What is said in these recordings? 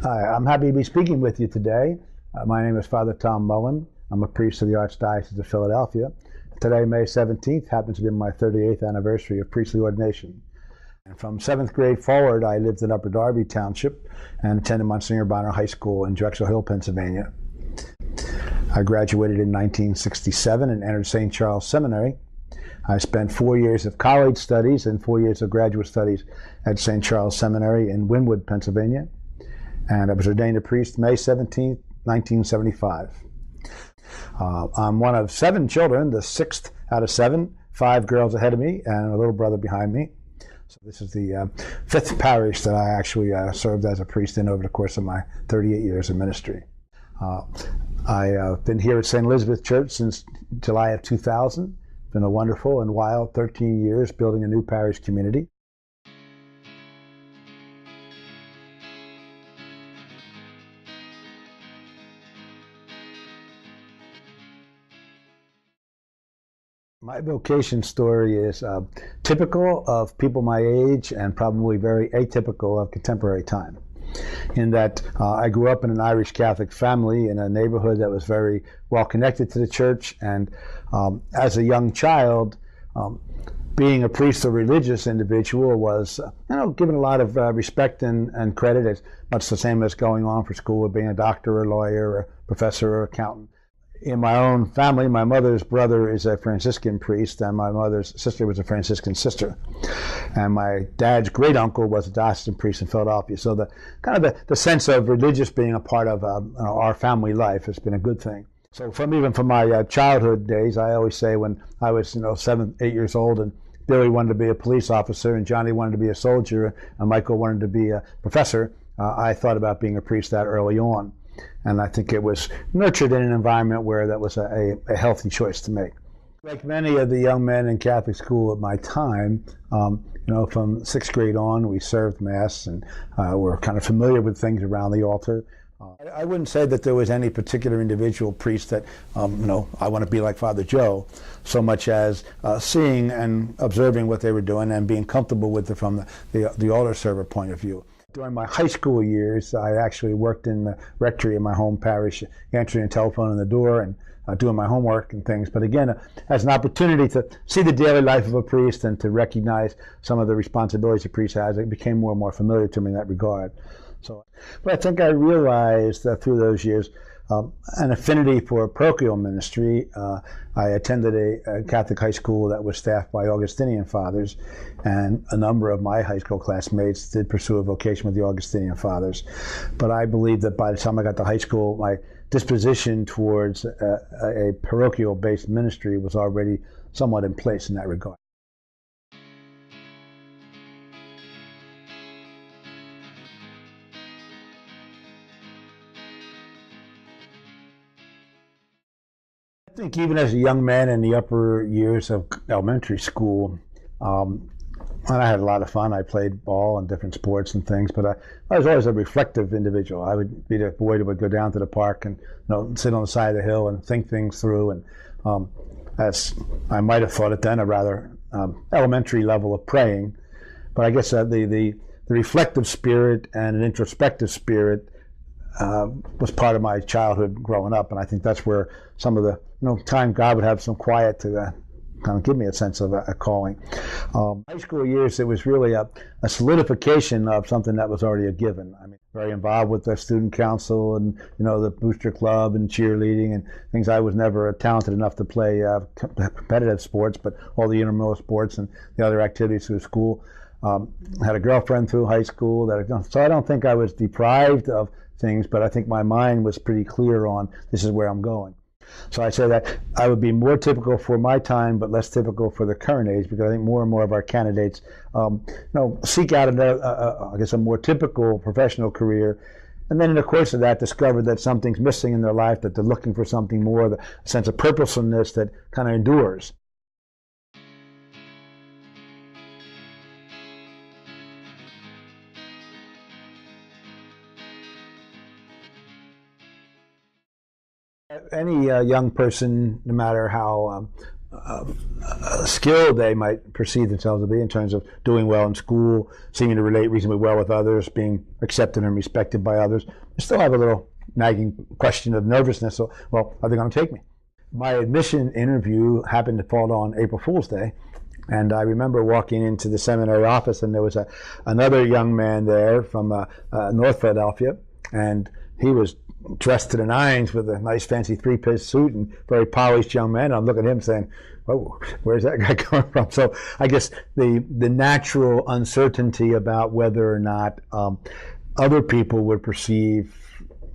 Hi, I'm happy to be speaking with you today. My name is Father Tom Mullin. I'm a priest of the Archdiocese of Philadelphia. Today, May 17th, happens to be my 38th anniversary of priestly ordination. And from 7th grade forward, I lived in Upper Darby Township and attended Monsignor Bonner High School in Drexel Hill, Pennsylvania. I graduated in 1967 and entered St. Charles Seminary. I spent 4 years of college studies and 4 years of graduate studies at St. Charles Seminary in Wynwood, Pennsylvania. And I was ordained a priest May 17, 1975. I'm one of 7 children, the 6th out of 7, 5 girls ahead of me and a little brother behind me. So this is the 5th parish that I actually served as a priest in over the course of my 38 years of ministry. I've been here at St. Elizabeth Church since July of 2000. It's been a wonderful and wild 13 years building a new parish community. My vocation story is typical of people my age and probably very atypical of contemporary time, in that I grew up in an Irish Catholic family in a neighborhood that was very well connected to the church, and as a young child, being a priest or religious individual was given a lot of respect and credit, as much the same as going on for school or being a doctor or a lawyer or a professor or accountant. In my own family, my mother's brother is a Franciscan priest, and my mother's sister was a Franciscan sister. And my dad's great uncle was a diocesan priest in Philadelphia. So the sense of religious being a part of our family life has been a good thing. So even from my childhood days, I always say when I was 7, 8 years old, and Billy wanted to be a police officer, and Johnny wanted to be a soldier, and Michael wanted to be a professor, I thought about being a priest that early on. And I think it was nurtured in an environment where that was a healthy choice to make. Like many of the young men in Catholic school at my time, from 6th grade on, we served Mass and were kind of familiar with things around the altar. I wouldn't say that there was any particular individual priest that, I want to be like Father Joe, so much as seeing and observing what they were doing and being comfortable with it from the altar server point of view. During my high school years, I actually worked in the rectory in my home parish, answering the telephone on the door and doing my homework and things. But again, as an opportunity to see the daily life of a priest and to recognize some of the responsibilities a priest has, it became more and more familiar to me in that regard. But I think I realized that through those years, an affinity for parochial ministry. I attended a Catholic high school that was staffed by Augustinian fathers, and a number of my high school classmates did pursue a vocation with the Augustinian fathers. But I believe that by the time I got to high school, my disposition towards a parochial-based ministry was already somewhat in place in that regard. I think even as a young man in the upper years of elementary school, and I had a lot of fun. I played ball and different sports and things, but I was always a reflective individual. I would be the boy that would go down to the park and sit on the side of the hill and think things through. And as I might have thought it then, a rather elementary level of praying. But I guess the reflective spirit and an introspective spirit was part of my childhood growing up, and I think that's where some of the time God would have some quiet to kind of give me a sense of a calling. High school years, it was really a solidification of something that was already a given. I mean, very involved with the student council and the booster club and cheerleading and things. I was never talented enough to play competitive sports, but all the intramural sports and the other activities through school. Had a girlfriend through high school so I don't think I was deprived of things, but I think my mind was pretty clear on this is where I'm going. So I say that I would be more typical for my time, but less typical for the current age, because I think more and more of our candidates, seek out a more typical professional career, and then in the course of that discover that something's missing in their life, that they're looking for something more, the sense of purposefulness that kind of endures. Any young person, no matter how skill they might perceive themselves to be in terms of doing well in school, seeming to relate reasonably well with others, being accepted and respected by others, I still have a little nagging question of nervousness. So, well, are they going to take me? My admission interview happened to fall on April Fool's Day. And I remember walking into the seminary office, and there was another young man there from North Philadelphia, and he was dressed to the nines with a nice fancy three-piece suit and very polished young man. I'm looking at him saying, "Oh, where's that guy coming from?" So I guess the natural uncertainty about whether or not other people would perceive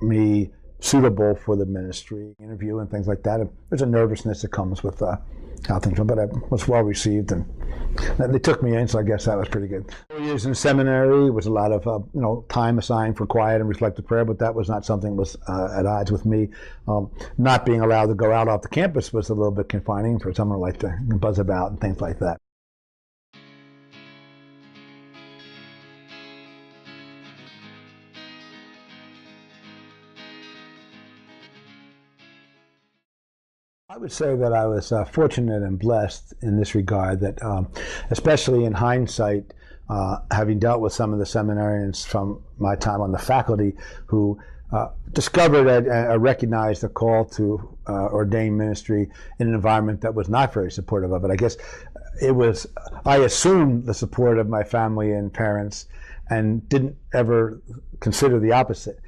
me suitable for the ministry interview and things like that. And there's a nervousness that comes with how things went, but I was well received, and they took me in, so I guess that was pretty good. 4 years in seminary was a lot of time assigned for quiet and reflective prayer, but that was not something that was at odds with me. Not being allowed to go out off the campus was a little bit confining for someone like to buzz about and things like that. I would say that I was fortunate and blessed in this regard, that especially in hindsight, having dealt with some of the seminarians from my time on the faculty who discovered and recognized a call to ordained ministry in an environment that was not very supportive of it. I guess I assumed the support of my family and parents and didn't ever consider the opposite.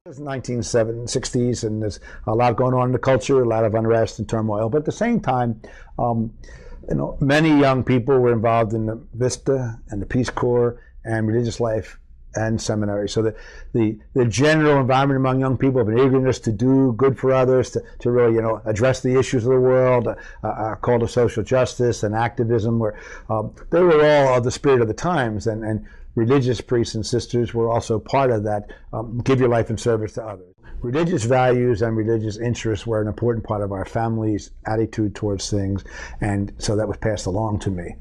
It was the 1960s, and there's a lot going on in the culture, a lot of unrest and turmoil. But at the same time, many young people were involved in the Vista and the Peace Corps and religious life and seminary. So the general environment among young people of an eagerness to do good for others, to really address the issues of the world, a call to social justice and activism, where they were all of the spirit of the times, and religious priests and sisters were also part of that, give your life in service to others. Religious values and religious interests were an important part of our family's attitude towards things, and so that was passed along to me.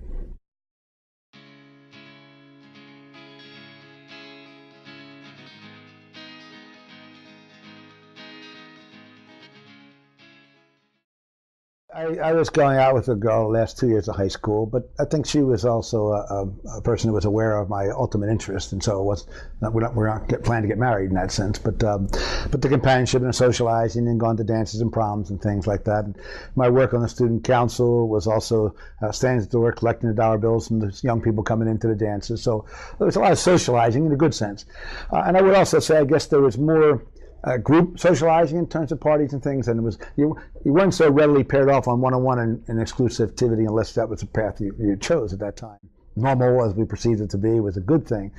I was going out with a girl the last 2 years of high school, but I think she was also a person who was aware of my ultimate interest, and so we're not planning to get married in that sense. But the companionship and socializing and going to dances and proms and things like that. And my work on the student council was also standing at the door collecting the dollar bills from the young people coming into the dances. So there was a lot of socializing in a good sense. And I would also say, I guess there was more group socializing in terms of parties and things, and it was you weren't so readily paired off on one-on-one and exclusivity unless that was the path you chose at that time. Normal, as we perceived it to be, was a good thing.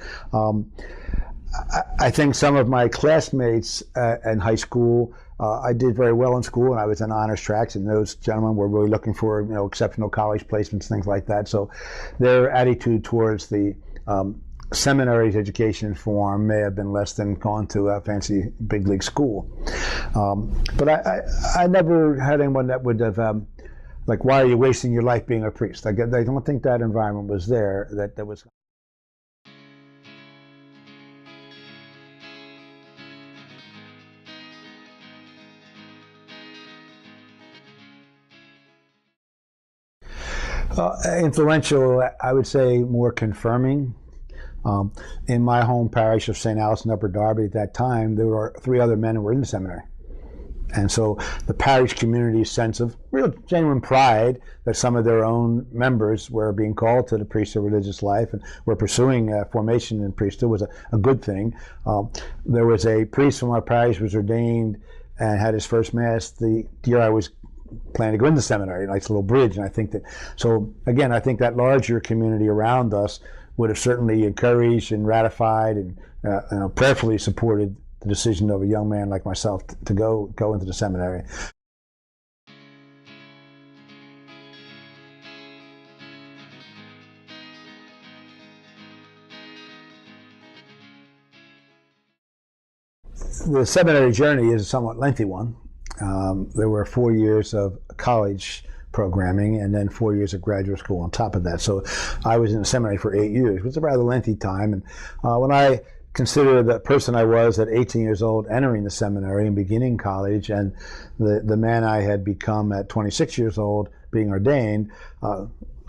I think some of my classmates in high school, I did very well in school, and I was in honors tracks, and those gentlemen were really looking for exceptional college placements, things like that. So their attitude towards the seminary's education form may have been less than going to a fancy big league school. But I never had anyone that would have, like, why are you wasting your life being a priest? I don't think that environment was there, that was. Influential, I would say more confirming. In my home parish of St. Alice in Upper Darby at that time, there were 3 other men who were in the seminary. And so the parish community's sense of real genuine pride that some of their own members were being called to the priesthood religious life and were pursuing formation in priesthood was a good thing. There was a priest from our parish who was ordained and had his first mass the year I was planning to go into seminary, like a little bridge. And I think that, so again, I think that larger community around us would have certainly encouraged and ratified and prayerfully supported the decision of a young man like myself to go into the seminary. The seminary journey is a somewhat lengthy one. There were 4 years of college programming and then 4 years of graduate school on top of that. So I was in the seminary for 8 years. It was a rather lengthy time. And when I consider the person I was at 18 years old entering the seminary and beginning college, and the man I had become at 26 years old being ordained,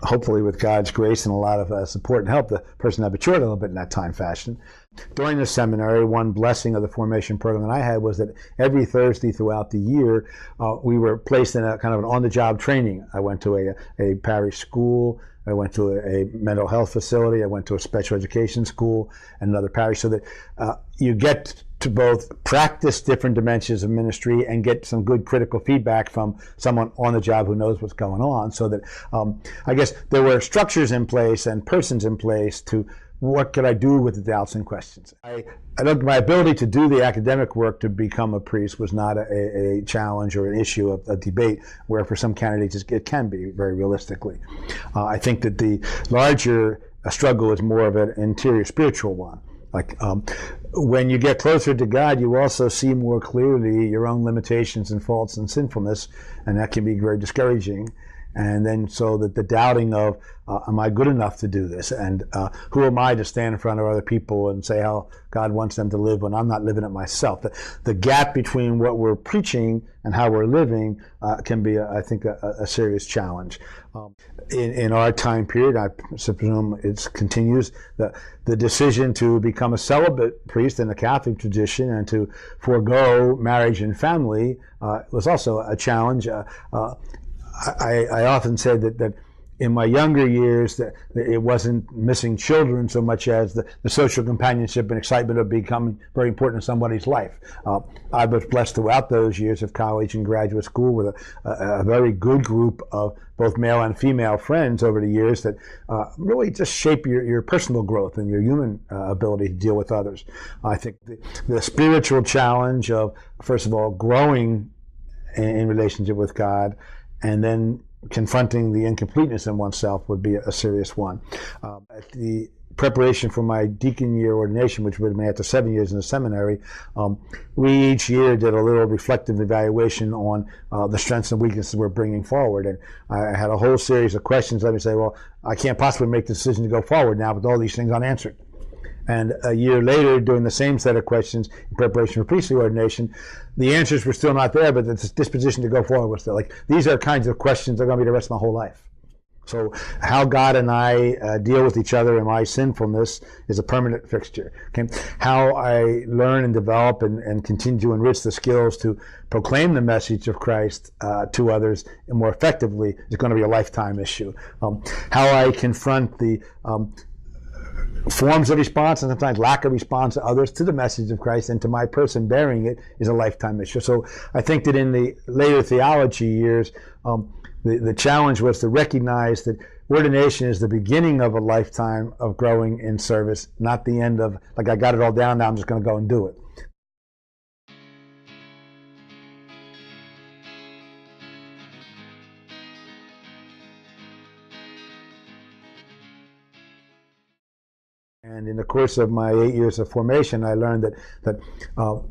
hopefully with God's grace and a lot of support and help, the person had matured a little bit in that time fashion. During the seminary, one blessing of the formation program that I had was that every Thursday throughout the year, we were placed in a kind of an on-the-job training. I went to a parish school, I went to a mental health facility, I went to a special education school, and another parish, so that you get to both practice different dimensions of ministry and get some good critical feedback from someone on the job who knows what's going on, so that I guess there were structures in place and persons in place to what could I do with the doubts and questions. I looked, my ability to do the academic work to become a priest was not a challenge or an issue of a debate, where for some candidates it can be, very realistically. I think that the larger struggle is more of an interior spiritual one. Like when you get closer to God, you also see more clearly your own limitations and faults and sinfulness, and that can be very discouraging. And then so that the doubting of, am I good enough to do this? And who am I to stand in front of other people and say how God wants them to live when I'm not living it myself? The gap between what we're preaching and how we're living can be, I think, a serious challenge. In our time period, I presume it continues, the decision to become a celibate priest in the Catholic tradition and to forego marriage and family was also a challenge. I often said that in my younger years that it wasn't missing children so much as the social companionship and excitement of becoming very important in somebody's life. I was blessed throughout those years of college and graduate school with a very good group of both male and female friends over the years that really just shape your personal growth and your human ability to deal with others. I think the spiritual challenge of, first of all, growing in relationship with God, and then confronting the incompleteness in oneself would be a serious one. At the preparation for my deacon year ordination, which would have been after 7 years in the seminary, we each year did a little reflective evaluation on the strengths and weaknesses we're bringing forward. And I had a whole series of questions. Let me say, well, I can't possibly make the decision to go forward now with all these things unanswered. And a year later, doing the same set of questions in preparation for priestly ordination, the answers were still not there, but the disposition to go forward was still. Like, these are kinds of questions that are going to be the rest of my whole life. So how God and I deal with each other in my sinfulness is a permanent fixture. Okay? How I learn and develop and continue to enrich the skills to proclaim the message of Christ to others more effectively is going to be a lifetime issue. How I confront the forms of response and sometimes lack of response to others to the message of Christ and to my person bearing it is a lifetime issue. So I think that in the later theology years, the challenge was to recognize that ordination is the beginning of a lifetime of growing in service, not the end of, like, I got it all down, now I'm just going to go and do it. And in the course of my 8 years of formation, I learned that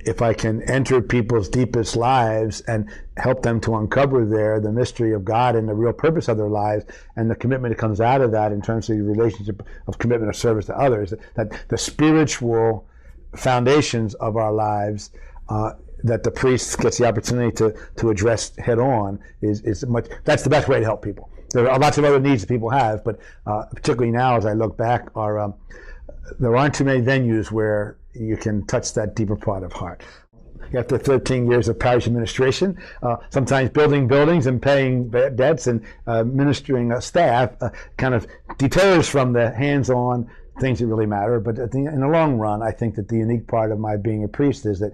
if I can enter people's deepest lives and help them to uncover there the mystery of God and the real purpose of their lives and the commitment that comes out of that in terms of the relationship of commitment of service to others, that the spiritual foundations of our lives that the priest gets the opportunity to address head on is much, that's the best way to help people. There are lots of other needs that people have, but particularly now as I look back, there aren't too many venues where you can touch that deeper part of heart. After 13 years of parish administration, sometimes building buildings and paying debts and ministering staff kind of deters from the hands-on things that really matter. But in the long run, I think that the unique part of my being a priest is that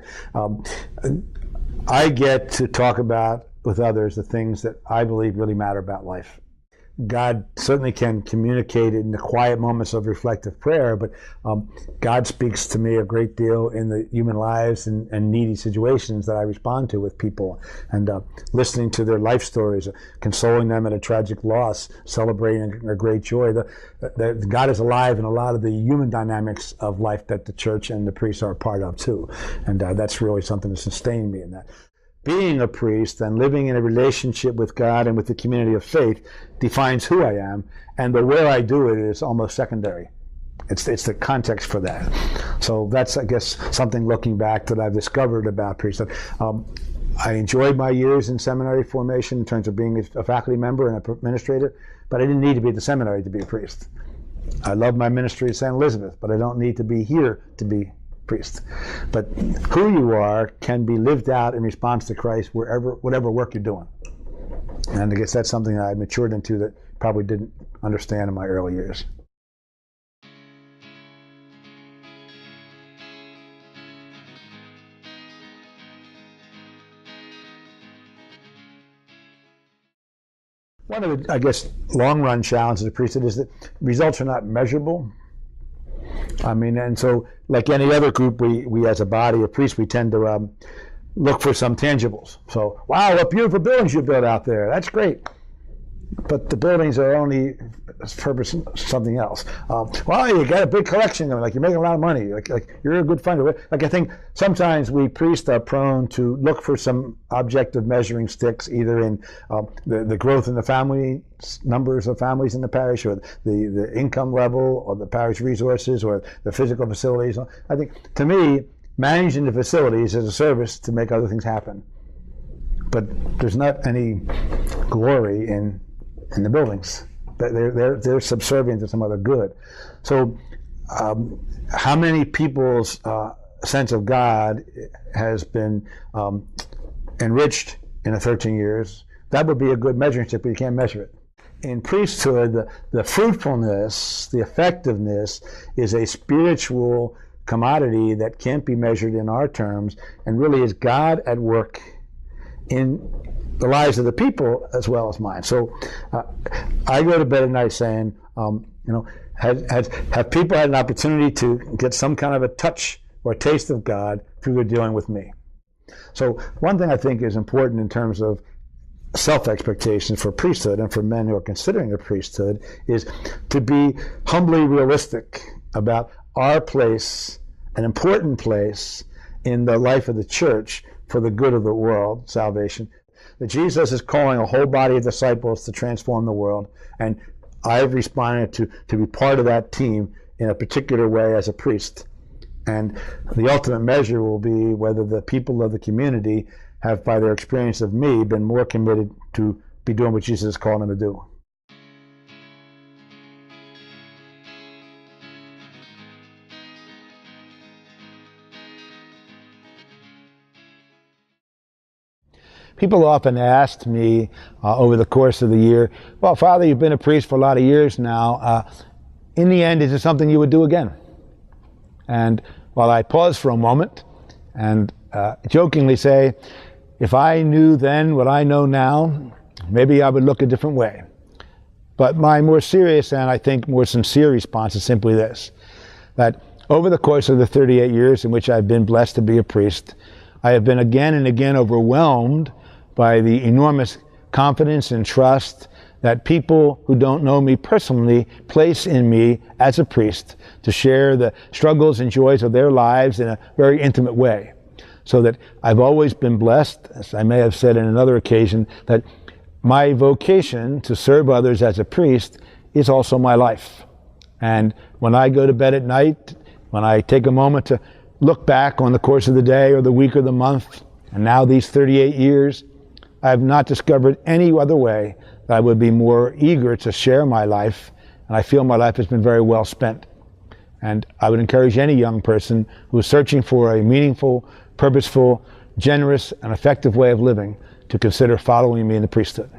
I get to talk about with others the things that I believe really matter about life. God certainly can communicate in the quiet moments of reflective prayer, but God speaks to me a great deal in the human lives and needy situations that I respond to with people, and listening to their life stories, consoling them at a tragic loss, celebrating a great joy. God is alive in a lot of the human dynamics of life that the church and the priests are a part of too, and that's really something to sustain me in that. Being a priest and living in a relationship with God and with the community of faith defines who I am, and the where I do it is almost secondary. It's the context for that. So that's, I guess, something looking back that I've discovered about priesthood. I enjoyed my years in seminary formation in terms of being a faculty member and an administrator, but I didn't need to be at the seminary to be a priest. I love my ministry at St. Elizabeth, but I don't need to be here to be priest. But who you are can be lived out in response to Christ whatever work you're doing. And I guess that's something that I matured into that probably didn't understand in my early years. One of the, I guess, long-run challenges of priesthood is that results are not measurable. I mean, and so like any other group, we as a body of priests, we tend to look for some tangibles. So, wow, what beautiful buildings you built out there. That's great. But the buildings are only purpose something else. Well, you got a big collection of them, like you're making a lot of money, like you're a good funder. Like I think sometimes we priests are prone to look for some objective measuring sticks, either in the growth in the family, numbers of families in the parish, or the income level, or the parish resources, or the physical facilities. I think, to me, managing the facilities is a service to make other things happen. But there's not any glory in the buildings. They're subservient to some other good. So how many people's sense of God has been enriched in the 13 years? That would be a good measuring stick, but you can't measure it. In priesthood, the fruitfulness, the effectiveness is a spiritual commodity that can't be measured in our terms, and really is God at work in the lives of the people as well as mine. So I go to bed at night saying, have people had an opportunity to get some kind of a touch or a taste of God through their dealing with me? So one thing I think is important in terms of self-expectations for priesthood and for men who are considering a priesthood is to be humbly realistic about our place, an important place in the life of the church for the good of the world, salvation. That Jesus is calling a whole body of disciples to transform the world, and I've responded to be part of that team in a particular way as a priest. And the ultimate measure will be whether the people of the community have, by their experience of me, been more committed to be doing what Jesus is calling them to do. People often asked me over the course of the year, well, Father, you've been a priest for a lot of years now. In the end, is it something you would do again? And while I pause for a moment and jokingly say, if I knew then what I know now, maybe I would look a different way. But my more serious and I think more sincere response is simply this, that over the course of the 38 years in which I've been blessed to be a priest, I have been again and again overwhelmed by the enormous confidence and trust that people who don't know me personally place in me as a priest to share the struggles and joys of their lives in a very intimate way. So that I've always been blessed, as I may have said in another occasion, that my vocation to serve others as a priest is also my life. And when I go to bed at night, when I take a moment to look back on the course of the day or the week or the month, and now these 38 years, I have not discovered any other way that I would be more eager to share my life, and I feel my life has been very well spent. And I would encourage any young person who is searching for a meaningful, purposeful, generous, and effective way of living to consider following me in the priesthood.